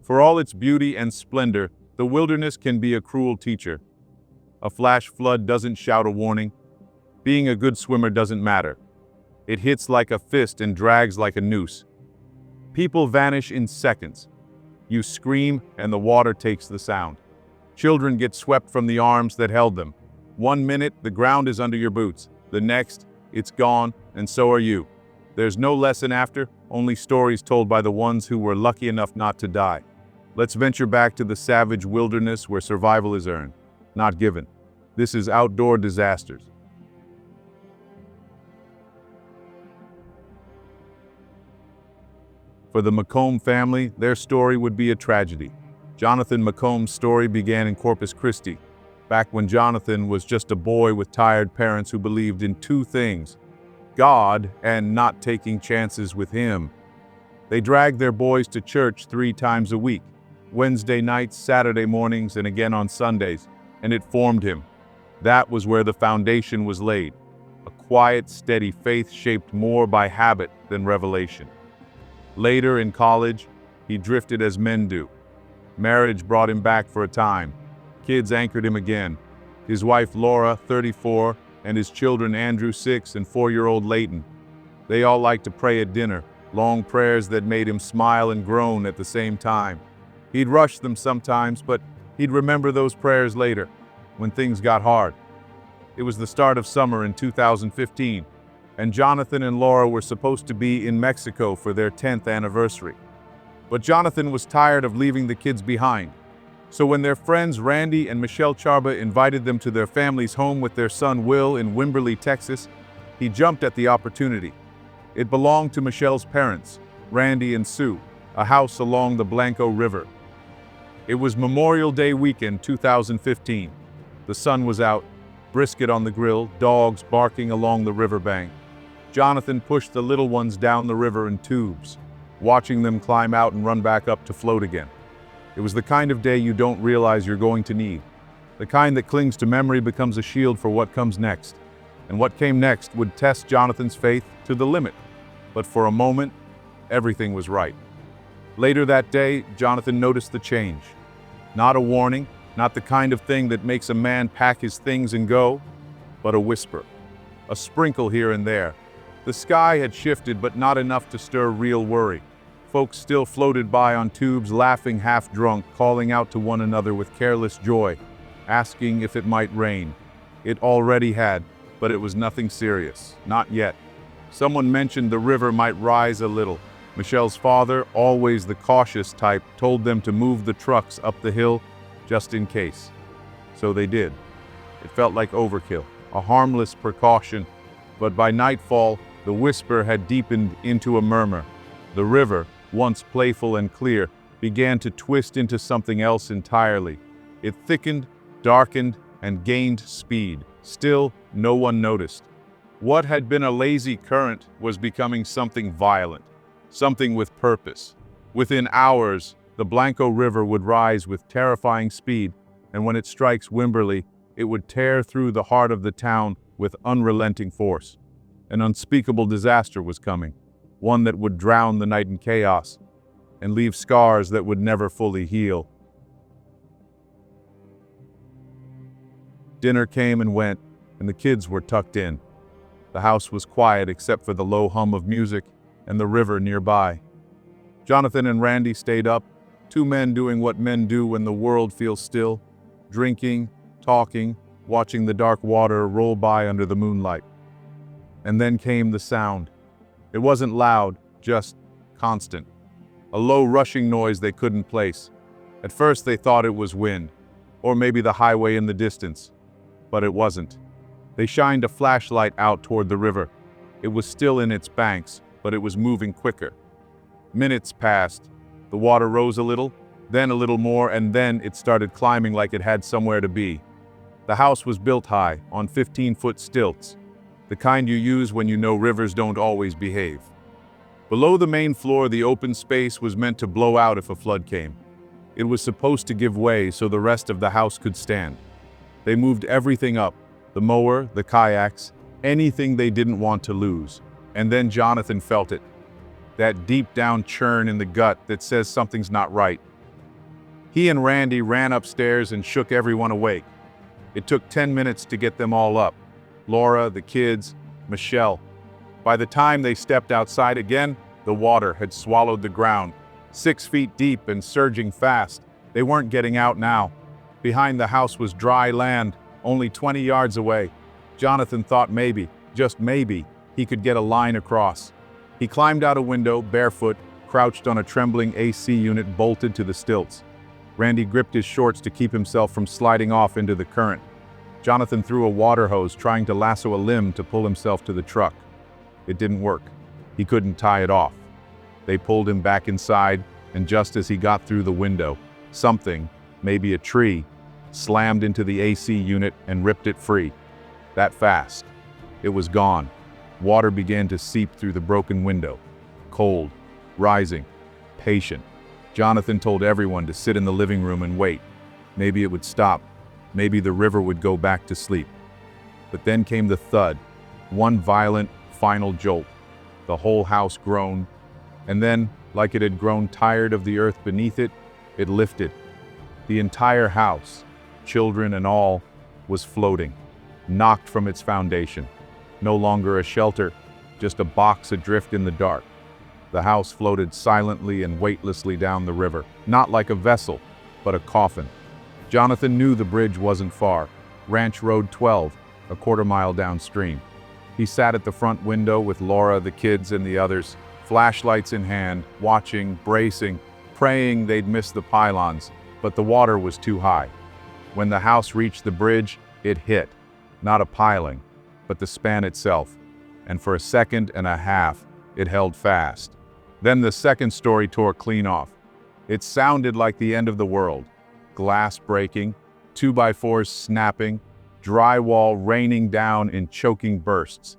For all its beauty and splendor, the wilderness can be a cruel teacher. A flash flood doesn't shout a warning. Being a good swimmer doesn't matter. It hits like a fist and drags like a noose. People vanish in seconds. You scream and the water takes the sound. Children get swept from the arms that held them. 1 minute, the ground is under your boots. The next, it's gone, and so are you. There's no lesson after, only stories told by the ones who were lucky enough not to die. Let's venture back to the savage wilderness where survival is earned, not given. This is Outdoor Disasters. For the McComb family, their story would be a tragedy. Jonathan McComb's story began in Corpus Christi, back when Jonathan was just a boy with tired parents who believed in two things: God and not taking chances with him. They dragged their boys to church 3 times a week, Wednesday nights, Saturday mornings, and again on Sundays, and it formed him. That was where the foundation was laid, a quiet, steady faith shaped more by habit than revelation. Later in college, he drifted as men do. Marriage brought him back for a time. Kids anchored him again. His wife Laura, 34, and his children Andrew, 6, and 4-year-old Leighton. They all liked to pray at dinner, long prayers that made him smile and groan at the same time. He'd rush them sometimes, but he'd remember those prayers later, when things got hard. It was the start of summer in 2015, and Jonathan and Laura were supposed to be in Mexico for their 10th anniversary. But Jonathan was tired of leaving the kids behind. So when their friends Randy and Michelle Charba invited them to their family's home with their son Will in Wimberley, Texas, he jumped at the opportunity. It belonged to Michelle's parents, Randy and Sue, a house along the Blanco River. It was Memorial Day weekend 2015. The sun was out, brisket on the grill, dogs barking along the riverbank. Jonathan pushed the little ones down the river in tubes, watching them climb out and run back up to float again. It was the kind of day you don't realize you're going to need. The kind that clings to memory, becomes a shield for what comes next. And what came next would test Jonathan's faith to the limit. But for a moment, everything was right. Later that day, Jonathan noticed the change. Not a warning, not the kind of thing that makes a man pack his things and go, but a whisper. A sprinkle here and there. The sky had shifted, but not enough to stir real worry. Folks still floated by on tubes, laughing half drunk, calling out to one another with careless joy, asking if it might rain. It already had, but it was nothing serious, not yet. Someone mentioned the river might rise a little. Michelle's father, always the cautious type, told them to move the trucks up the hill just in case. So they did. It felt like overkill, a harmless precaution, but by nightfall, the whisper had deepened into a murmur. The river, once playful and clear, began to twist into something else entirely. It thickened, darkened, and gained speed. Still, no one noticed. What had been a lazy current was becoming something violent, something with purpose. Within hours, the Blanco River would rise with terrifying speed, and when it strikes Wimberley, it would tear through the heart of the town with unrelenting force. An unspeakable disaster was coming, one that would drown the night in chaos and leave scars that would never fully heal. Dinner came and went, and the kids were tucked in. The house was quiet except for the low hum of music and the river nearby. Jonathan and Randy stayed up, 2 men doing what men do when the world feels still, drinking, talking, watching the dark water roll by under the moonlight. And then came the sound. It wasn't loud, just constant. A low rushing noise they couldn't place. At first they thought it was wind, or maybe the highway in the distance. But it wasn't. They shined a flashlight out toward the river. It was still in its banks, but it was moving quicker. Minutes passed. The water rose a little, then a little more, and then it started climbing like it had somewhere to be. The house was built high, on 15-foot stilts, the kind you use when you know rivers don't always behave. Below the main floor, the open space was meant to blow out if a flood came. It was supposed to give way so the rest of the house could stand. They moved everything up, the mower, the kayaks, anything they didn't want to lose. And then Jonathan felt it. That deep down churn in the gut that says something's not right. He and Randy ran upstairs and shook everyone awake. It took 10 minutes to get them all up. Laura, the kids, Michelle. By the time they stepped outside again, the water had swallowed the ground. 6 feet deep and surging fast. They weren't getting out now. Behind the house was dry land, only 20 yards away. Jonathan thought maybe, just maybe, he could get a line across. He climbed out a window, barefoot, crouched on a trembling AC unit bolted to the stilts. Randy gripped his shorts to keep himself from sliding off into the current. Jonathan threw a water hose, trying to lasso a limb to pull himself to the truck. It didn't work. He couldn't tie it off. They pulled him back inside, and just as he got through the window, something, maybe a tree, slammed into the AC unit and ripped it free. That fast. It was gone. Water began to seep through the broken window. Cold, rising, patient. Jonathan told everyone to sit in the living room and wait. Maybe it would stop. Maybe the river would go back to sleep. But then came the thud. One violent, final jolt. The whole house groaned. And then, like it had grown tired of the earth beneath it, it lifted. The entire house, children and all, was floating, knocked from its foundation. No longer a shelter, just a box adrift in the dark. The house floated silently and weightlessly down the river, not like a vessel, but a coffin. Jonathan knew the bridge wasn't far, Ranch Road 12, a quarter-mile downstream. He sat at the front window with Laura, the kids, and the others, flashlights in hand, watching, bracing, praying they'd miss the pylons, but the water was too high. When the house reached the bridge, it hit, not a piling, but the span itself, and for a second and a half, it held fast. Then the second story tore clean off. It sounded like the end of the world. Glass breaking, 2x4s snapping, drywall raining down in choking bursts.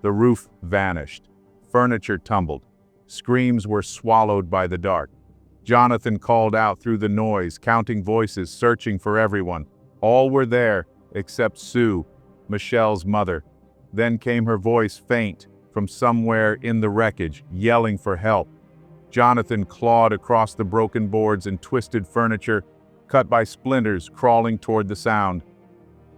The roof vanished. Furniture tumbled. Screams were swallowed by the dark. Jonathan called out through the noise, counting voices, searching for everyone. All were there, except Sue, Michelle's mother. Then came her voice, faint, from somewhere in the wreckage, yelling for help. Jonathan clawed across the broken boards and twisted furniture, cut by splinters, crawling toward the sound.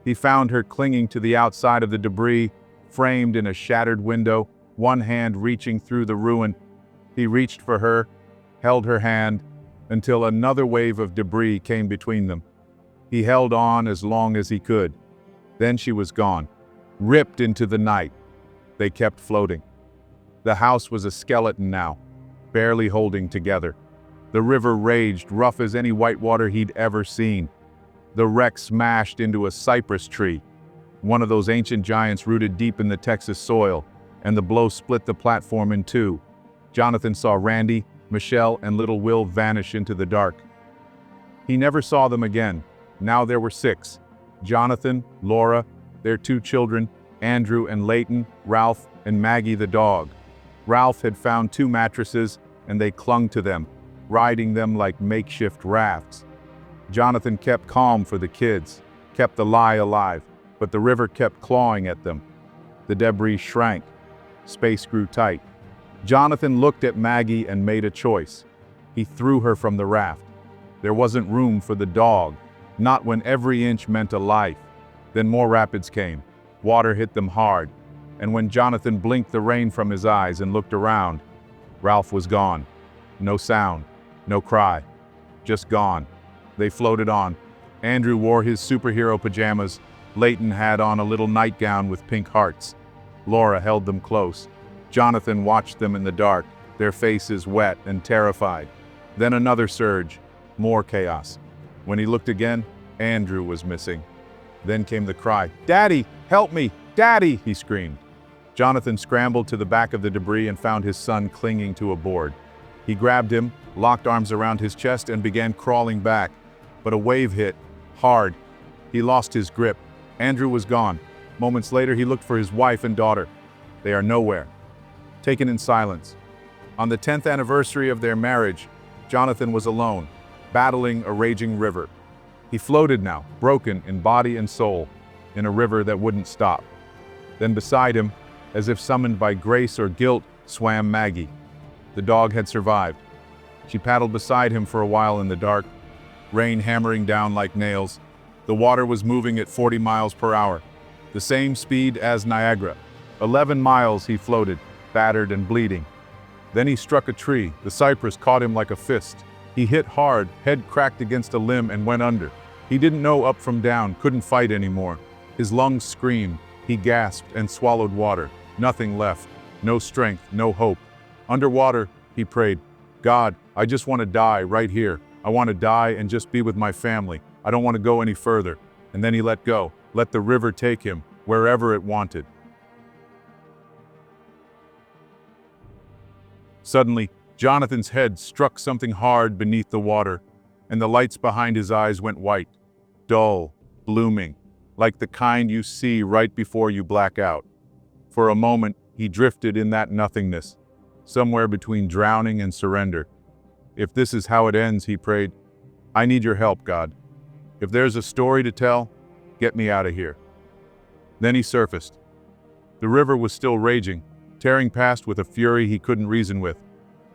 He found her clinging to the outside of the debris, framed in a shattered window, one hand reaching through the ruin. He reached for her, held her hand, until another wave of debris came between them. He held on as long as he could. Then she was gone, ripped into the night. They kept floating. The house was a skeleton now, barely holding together. The river raged, rough as any whitewater he'd ever seen. The wreck smashed into a cypress tree, one of those ancient giants rooted deep in the Texas soil, and the blow split the platform in two. Jonathan saw Randy, Michelle, and little Will vanish into the dark. He never saw them again. Now there were 6. Jonathan, Laura, their 2 children, Andrew and Leighton, Ralph, and Maggie the dog. Ralph had found 2 mattresses, and they clung to them, riding them like makeshift rafts. Jonathan kept calm for the kids, kept the lie alive, but the river kept clawing at them. The debris shrank. Space grew tight. Jonathan looked at Maggie and made a choice. He threw her from the raft. There wasn't room for the dog, not when every inch meant a life. Then more rapids came. Water hit them hard, and when Jonathan blinked the rain from his eyes and looked around, Ralph was gone. No sound, no cry, just gone. They floated on. Andrew wore his superhero pajamas. Leighton had on a little nightgown with pink hearts. Laura held them close. Jonathan watched them in the dark, their faces wet and terrified. Then another surge, more chaos. When he looked again, Andrew was missing. Then came the cry, "Daddy, help me! Daddy!" he screamed. Jonathan scrambled to the back of the debris and found his son clinging to a board. He grabbed him, locked arms around his chest, and began crawling back. But a wave hit, hard. He lost his grip. Andrew was gone. Moments later, he looked for his wife and daughter. They are nowhere. Taken in silence. On the 10th anniversary of their marriage, Jonathan was alone, battling a raging river. He floated now, broken in body and soul, in a river that wouldn't stop. Then beside him, as if summoned by grace or guilt, swam Maggie. The dog had survived. She paddled beside him for a while in the dark, rain hammering down like nails. The water was moving at 40 miles per hour, the same speed as Niagara. 11 miles he floated, battered and bleeding. Then he struck a tree. The cypress caught him like a fist. He hit hard, head cracked against a limb and went under. He didn't know up from down, couldn't fight anymore. His lungs screamed. He gasped and swallowed water. Nothing left. No strength, no hope. Underwater, he prayed, "God, I just want to die right here. I want to die and just be with my family. I don't want to go any further." And then he let go, let the river take him wherever it wanted. Suddenly, Jonathan's head struck something hard beneath the water, and the lights behind his eyes went white, dull, blooming, like the kind you see right before you black out. For a moment, he drifted in that nothingness, somewhere between drowning and surrender. "If this is how it ends," he prayed, "I need your help, God. If there's a story to tell, get me out of here." Then he surfaced. The river was still raging, tearing past with a fury he couldn't reason with.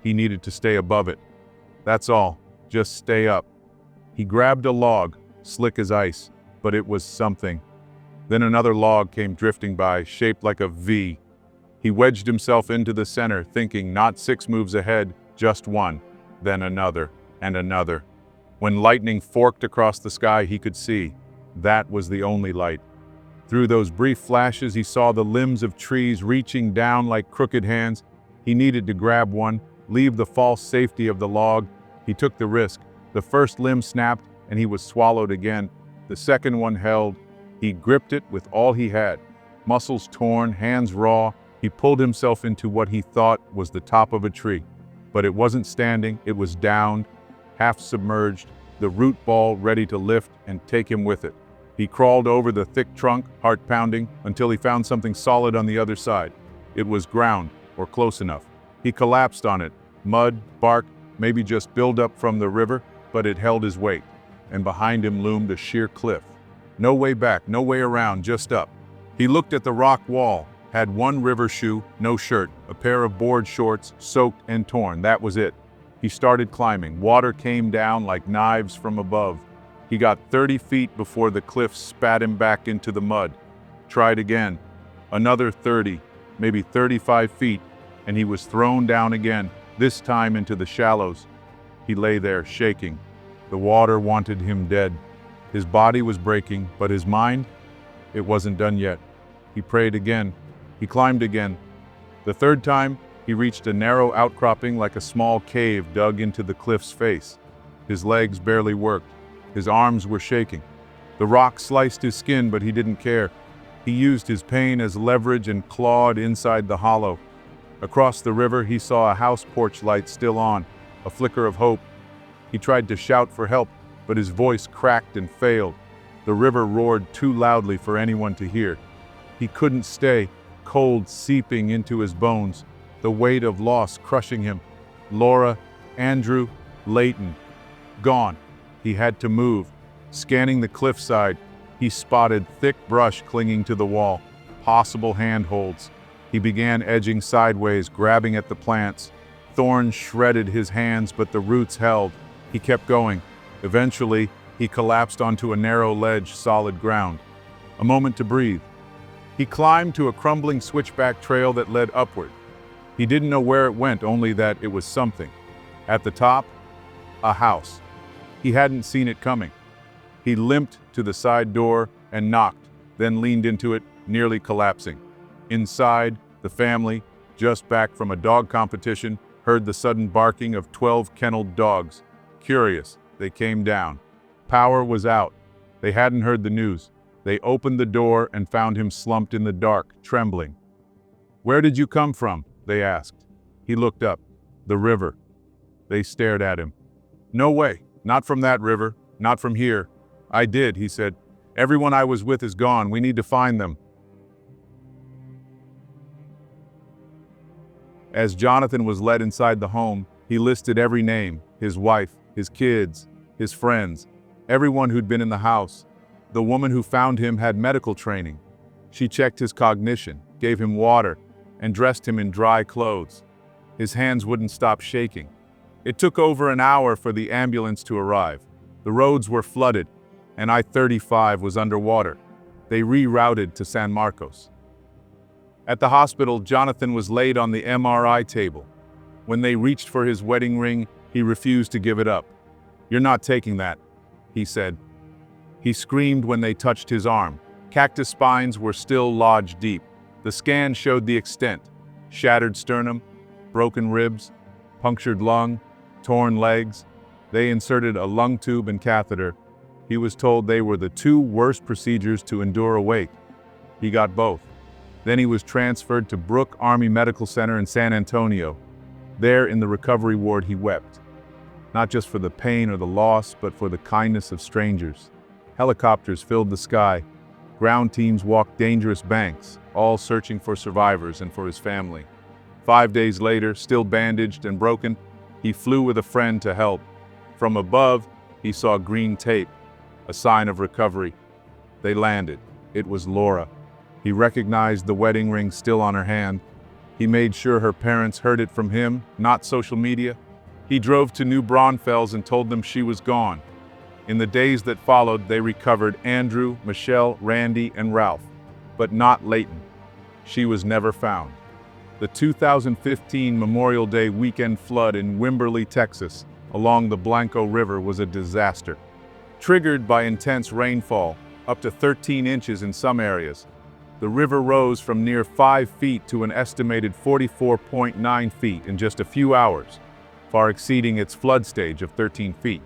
He needed to stay above it. That's all, just stay up. He grabbed a log, slick as ice, but it was something. Then another log came drifting by, shaped like a V. He wedged himself into the center, thinking not 6 moves ahead, just one, then another, and another. When lightning forked across the sky, he could see. That was the only light. Through those brief flashes, he saw the limbs of trees reaching down like crooked hands. He needed to grab one, leave the false safety of the log. He took the risk. The first limb snapped, and he was swallowed again. The second one held. He gripped it with all he had. Muscles torn, hands raw, he pulled himself into what he thought was the top of a tree. But it wasn't standing, it was downed, half submerged, the root ball ready to lift and take him with it. He crawled over the thick trunk, heart pounding, until he found something solid on the other side. It was ground, or close enough. He collapsed on it. Mud, bark, maybe just buildup from the river, but it held his weight. And behind him loomed a sheer cliff. No way back, no way around, just up. He looked at the rock wall, had one river shoe, no shirt, a pair of board shorts, soaked and torn, that was it. He started climbing. Water came down like knives from above. He got 30 feet before the cliff spat him back into the mud. Tried again. Another 30, maybe 35 feet, and he was thrown down again, this time into the shallows. He lay there, shaking. The water wanted him dead. His body was breaking, but his mind? It wasn't done yet. He prayed again. He climbed again. The third time, he reached a narrow outcropping like a small cave dug into the cliff's face. His legs barely worked. His arms were shaking. The rock sliced his skin, but he didn't care. He used his pain as leverage and clawed inside the hollow. Across the river, he saw a house porch light still on, a flicker of hope. He tried to shout for help, but his voice cracked and failed. The river roared too loudly for anyone to hear. He couldn't stay, cold seeping into his bones, the weight of loss crushing him. Laura, Andrew, Leighton, gone. He had to move. Scanning the cliffside, he spotted thick brush clinging to the wall, possible handholds. He began edging sideways, grabbing at the plants. Thorns shredded his hands, but the roots held. He kept going. Eventually, he collapsed onto a narrow ledge, solid ground. A moment to breathe. He climbed to a crumbling switchback trail that led upward. He didn't know where it went, only that it was something. At the top, a house. He hadn't seen it coming. He limped to the side door and knocked, then leaned into it, nearly collapsing. Inside, the family, just back from a dog competition, heard the sudden barking of 12 kenneled dogs. Curious, they came down. Power was out. They hadn't heard the news. They opened the door and found him slumped in the dark, trembling. "Where did you come from?" they asked. He looked up. "The river." They stared at him. "No way. Not from that river. Not from here." "I did," he said. "Everyone I was with is gone. We need to find them." As Jonathan was led inside the home, he listed every name, his wife, his kids, his friends, everyone who'd been in the house. The woman who found him had medical training. She checked his cognition, gave him water, and dressed him in dry clothes. His hands wouldn't stop shaking. It took over an hour for the ambulance to arrive. The roads were flooded, and I-35 was underwater. They rerouted to San Marcos. At the hospital, Jonathan was laid on the MRI table. When they reached for his wedding ring, he refused to give it up. "You're not taking that," he said. He screamed when they touched his arm. Cactus spines were still lodged deep. The scan showed the extent: shattered sternum, broken ribs, punctured lung, torn legs. They inserted a lung tube and catheter. He was told they were the two worst procedures to endure awake. He got both. Then he was transferred to Brooke Army Medical Center in San Antonio. There in the recovery ward he wept. Not just for the pain or the loss, but for the kindness of strangers. Helicopters filled the sky. Ground teams walked dangerous banks, all searching for survivors and for his family. 5 days later, still bandaged and broken, he flew with a friend to help. From above, he saw green tape, a sign of recovery. They landed. It was Laura. He recognized the wedding ring still on her hand. He made sure her parents heard it from him, not social media. He drove to New Braunfels and told them she was gone. In the days that followed, they recovered Andrew, Michelle, Randy, and Ralph, but not Leighton. She was never found. The 2015 Memorial Day weekend flood in Wimberley, Texas, along the Blanco River was a disaster. Triggered by intense rainfall, up to 13 inches in some areas, the river rose from near 5 feet to an estimated 44.9 feet in just a few hours, far exceeding its flood stage of 13 feet.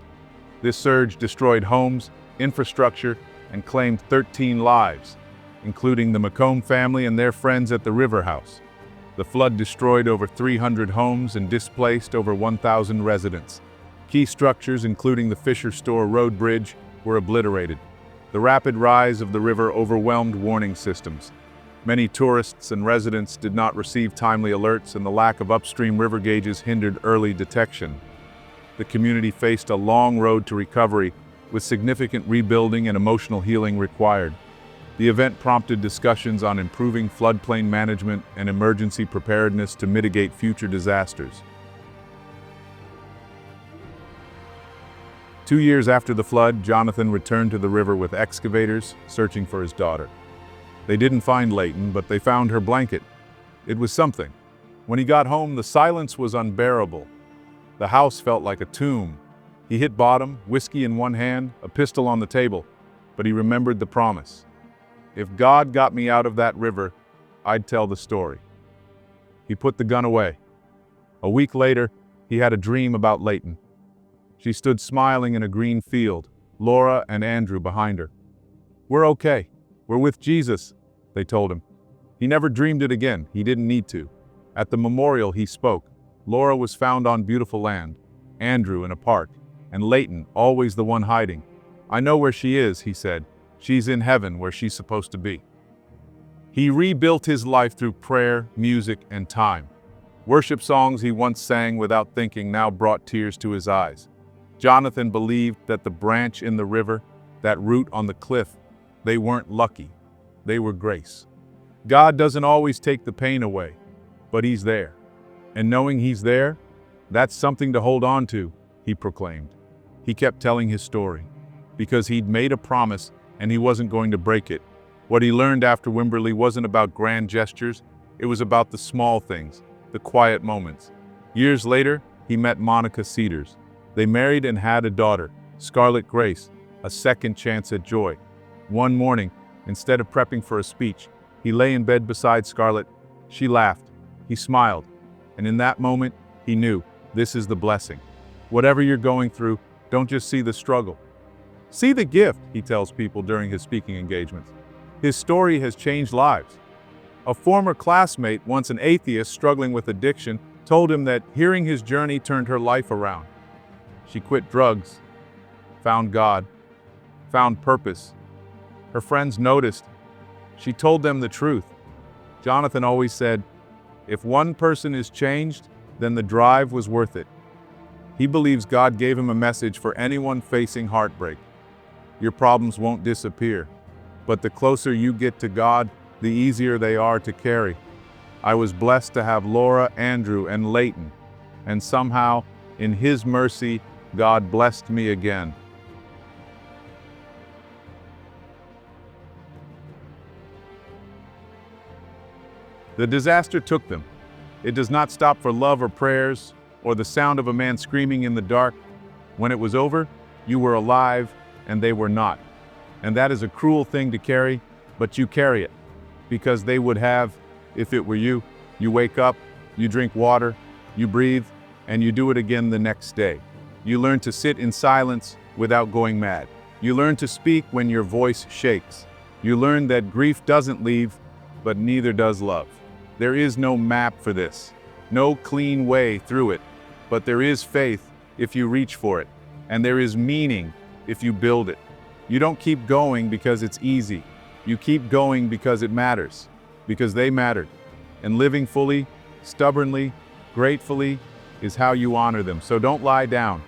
This surge destroyed homes, infrastructure, and claimed 13 lives, including the McComb family and their friends at the River House. The flood destroyed over 300 homes and displaced over 1,000 residents. Key structures, including the Fisher Store Road Bridge, were obliterated. The rapid rise of the river overwhelmed warning systems. Many tourists and residents did not receive timely alerts, and the lack of upstream river gauges hindered early detection. The community faced a long road to recovery, with significant rebuilding and emotional healing required. The event prompted discussions on improving floodplain management and emergency preparedness to mitigate future disasters. 2 years after the flood, Jonathan returned to the river with excavators, searching for his daughter. They didn't find Leighton, but they found her blanket. It was something. When he got home, the silence was unbearable. The house felt like a tomb. He hit bottom, whiskey in one hand, a pistol on the table, but he remembered the promise. If God got me out of that river, I'd tell the story. He put the gun away. A week later, he had a dream about Leighton. She stood smiling in a green field, Laura and Andrew behind her. "We're okay. We're with Jesus," they told him. He never dreamed it again. He didn't need to. At the memorial, he spoke. Laura was found on beautiful land, Andrew in a park, and Leighton, always the one hiding. "I know where she is," he said. "She's in heaven where she's supposed to be." He rebuilt his life through prayer, music, and time. Worship songs he once sang without thinking now brought tears to his eyes. Jonathan believed that the branch in the river, that root on the cliff, they weren't lucky. They were grace. God doesn't always take the pain away, but He's there. And knowing He's there, that's something to hold on to, he proclaimed. He kept telling his story, because he'd made a promise and he wasn't going to break it. What he learned after Wimberley wasn't about grand gestures, it was about the small things, the quiet moments. Years later, he met Monica Cedars. They married and had a daughter, Scarlett Grace, a second chance at joy. One morning, instead of prepping for a speech, he lay in bed beside Scarlett. She laughed. He smiled. And in that moment, he knew, this is the blessing. Whatever you're going through, don't just see the struggle. See the gift, he tells people during his speaking engagements. His story has changed lives. A former classmate, once an atheist struggling with addiction, told him that hearing his journey turned her life around. She quit drugs, found God, found purpose. Her friends noticed. She told them the truth. Jonathan always said, if one person is changed, then the drive was worth it. He believes God gave him a message for anyone facing heartbreak. Your problems won't disappear, but the closer you get to God, the easier they are to carry. I was blessed to have Laura, Andrew, and Leighton, and somehow, in His mercy, God blessed me again. The disaster took them. It does not stop for love or prayers, or the sound of a man screaming in the dark. When it was over, you were alive, and they were not. And that is a cruel thing to carry, but you carry it. Because they would have, if it were you. You wake up, you drink water, you breathe, and you do it again the next day. You learn to sit in silence without going mad. You learn to speak when your voice shakes. You learn that grief doesn't leave, but neither does love. There is no map for this, no clean way through it, but there is faith if you reach for it, and there is meaning if you build it. You don't keep going because it's easy. You keep going because it matters, because they mattered. And living fully, stubbornly, gratefully is how you honor them. So don't lie down.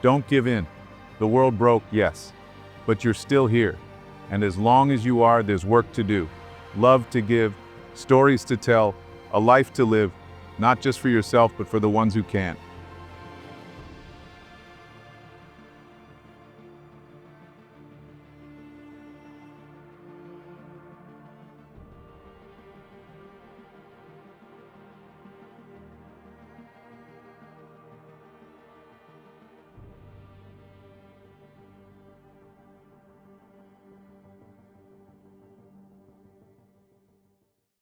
Don't give in. The world broke, yes, but you're still here. And as long as you are, there's work to do, love to give, stories to tell, a life to live, not just for yourself, but for the ones who can.